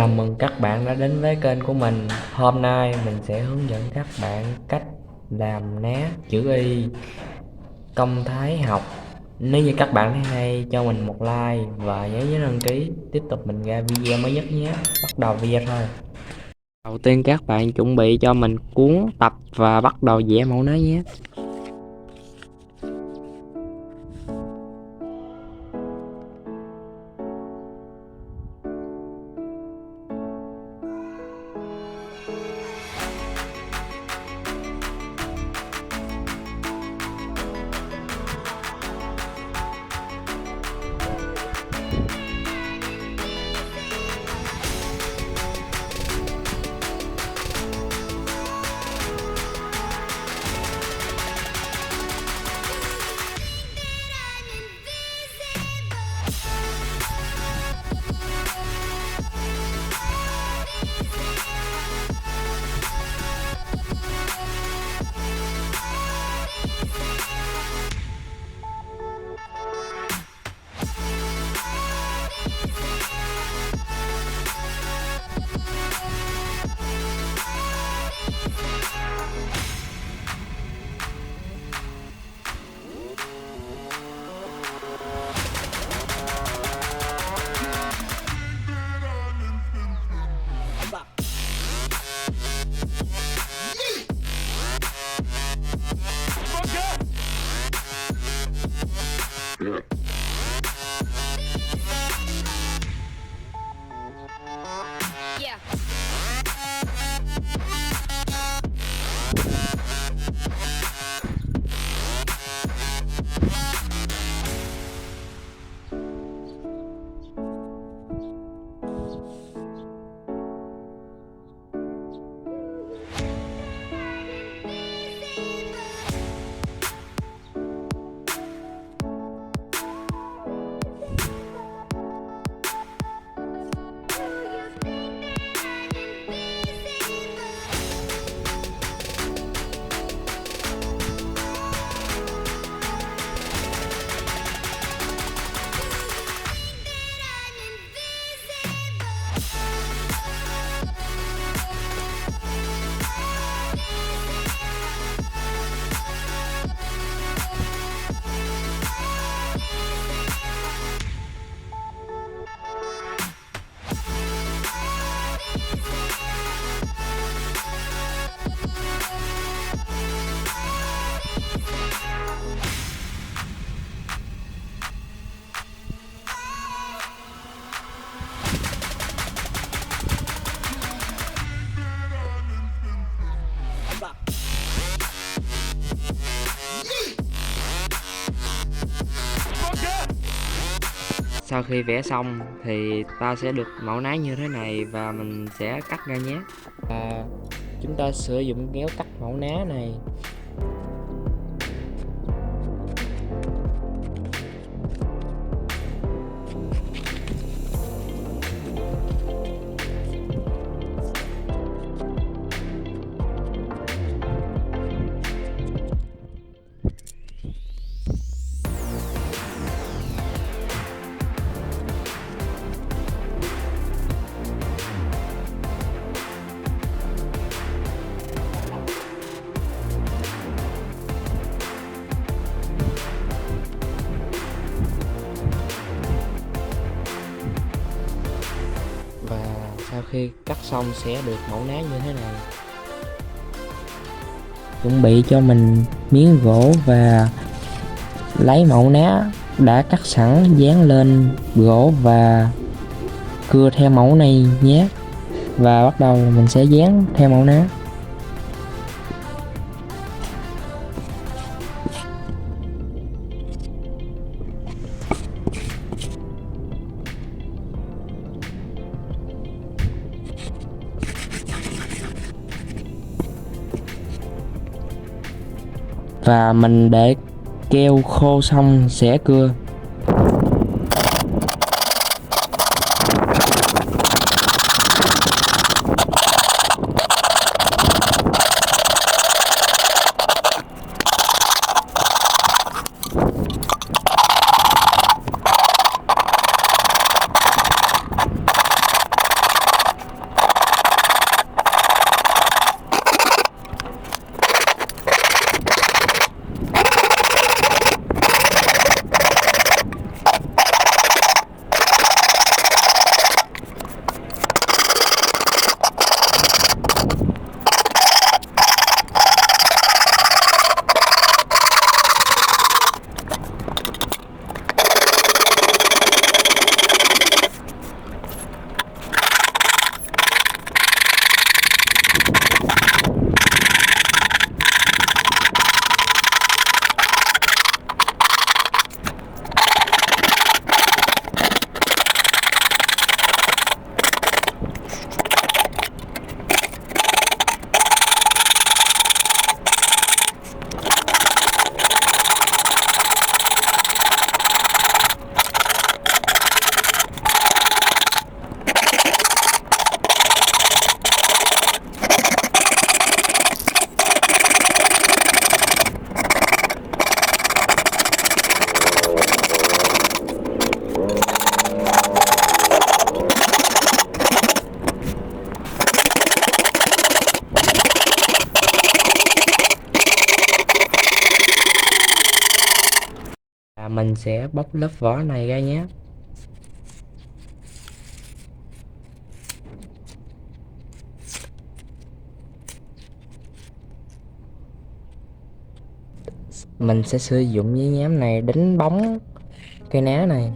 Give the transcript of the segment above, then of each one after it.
Chào mừng các bạn đã đến với kênh của mình. Hôm nay mình sẽ hướng dẫn các bạn cách làm ná chữ Y Công Thái Học. Nếu như các bạn thấy hay, cho mình một like và nhớ đăng ký. Tiếp tục mình ra video mới nhất nhé. Bắt đầu video thôi. Đầu tiên các bạn chuẩn bị cho mình cuốn tập và bắt đầu vẽ mẫu ná nhé. Sau khi vẽ xong thì ta sẽ được mẫu ná như thế này và mình sẽ cắt ra nhé. Chúng ta sử dụng kéo cắt mẫu ná này. Sau khi cắt xong sẽ được mẫu ná như thế này. Chuẩn bị cho mình miếng gỗ và lấy mẫu ná đã cắt sẵn dán lên gỗ và cưa theo mẫu này nhé. Và bắt đầu mình sẽ dán theo mẫu ná. Và mình để keo khô xong sẽ cưa. mình sẽ bóc lớp vỏ này ra nhé. Mình sẽ sử dụng giấy nhám này đánh bóng cây ná này.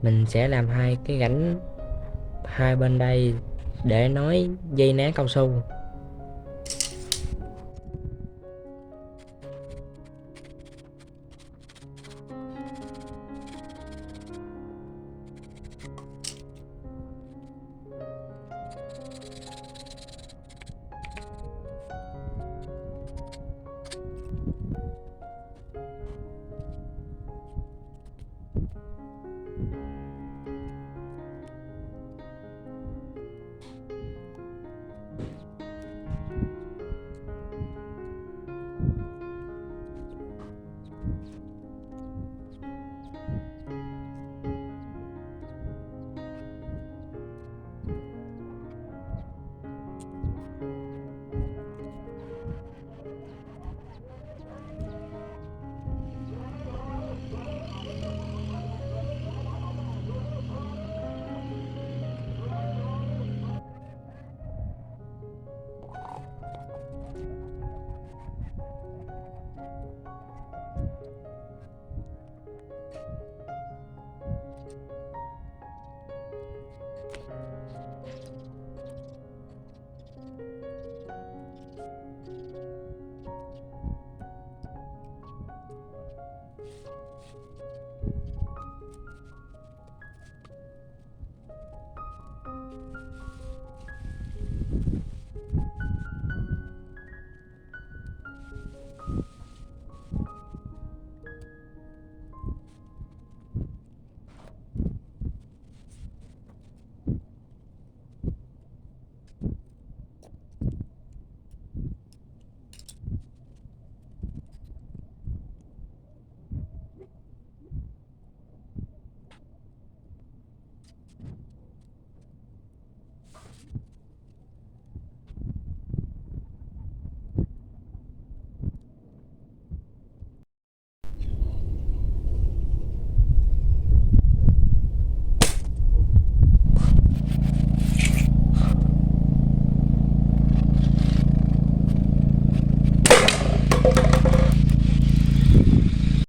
Mình sẽ làm hai cái rãnh hai bên đây để nối dây ná cao su.